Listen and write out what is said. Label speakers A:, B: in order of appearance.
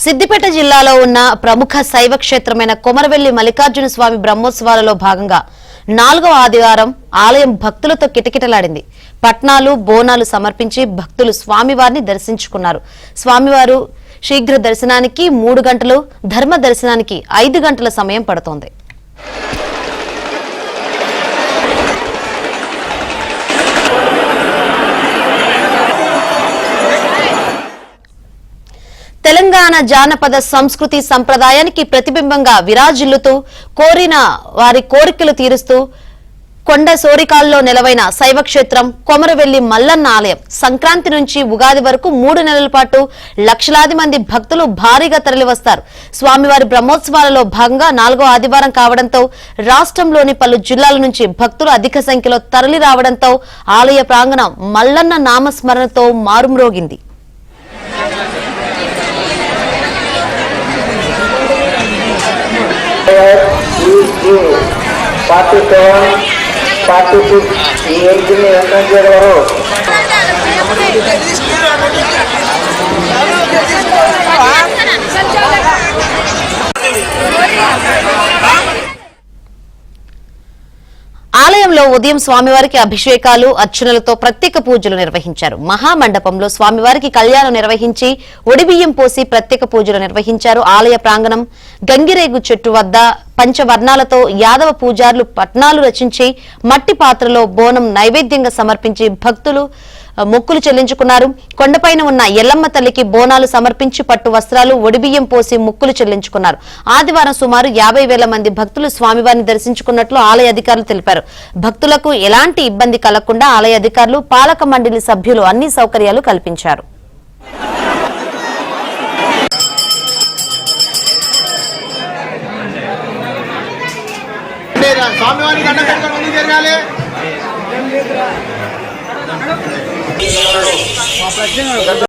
A: సిద్దిపేట జిల్లాలో ఉన్న ప్రముఖ శైవ క్షేత్రమైన కొమరవెల్లి మల్లికార్జున స్వామి బ్రహ్మోత్సవాలలో భాగంగా 4వ ఆదివారం ఆలయం భక్తులతో కిటకిటలాడింది. పట్నాలు, బోనాలు సమర్పించి భక్తులు స్వామివారిని దర్శించుకున్నారు. స్వామివారు శీఘ్ర దర్శనానికి 3 గంటలు, ధర్మ దర్శనానికి 5 గంటల సమయం పడుతోంది. తెలంగాణ జానపద సంస్కృతి సంప్రదాయానికి ప్రతిబింబంగా విరాజిల్లుతూ కోరిన వారి కోరికలు తీరుస్తూ కొండ సోరికాల్లో నెలవైన శైవక్షేత్రం కొమరవెల్లి మల్లన్న ఆలయం సంక్రాంతి నుంచి ఉగాది వరకు 3 నెలల పాటు లక్షలాది మంది భక్తులు భారీగా తరలివస్తారు. స్వామివారి బ్రహ్మోత్సవాలలో భాగంగా 4వ ఆదివారం కావడంతో రాష్ట్రంలోని పలు జిల్లాల నుంచి భక్తులు అధిక సంఖ్యలో తరలి రావడంతో ఆలయ ప్రాంగణం మల్లన్న నామస్మరణతో మారుమ్రోగింది. ఆలయంలో ఉదయం స్వామివారికి అభిషేకాలు, అర్చనలతో ప్రత్యేక పూజలు నిర్వహించారు. మహామండపంలో స్వామివారికి కళ్యాణం నిర్వహించి ఒడిబియ్యం పోసి ప్రత్యేక పూజలు నిర్వహించారు. ఆలయ ప్రాంగణం గంగిరేగు చెట్టు వద్ద పంచవర్ణాలతో యాదవ పూజారులు పట్నాలు రచించి మట్టి పాత్రలో బోనం నైవేద్యంగా సమర్పించి భక్తులు మొక్కులు చెల్లించుకున్నారు. కొండపైన ఉన్న ఎల్లమ్మ తల్లికి బోనాలు సమర్పించి పట్టు వస్త్రాలు, ఒడిబియ్యం పోసి మొక్కులు చెల్లించుకున్నారు. ఆదివారం సుమారు 50,000 మంది భక్తులు స్వామివారిని దర్శించుకున్నట్లు ఆలయ అధికారులు తెలిపారు. భక్తులకు ఎలాంటి ఇబ్బంది కలగకుండా ఆలయ అధికారులు, పాలక మండలి సభ్యులు అన్ని సౌకర్యాలు కల్పించారు.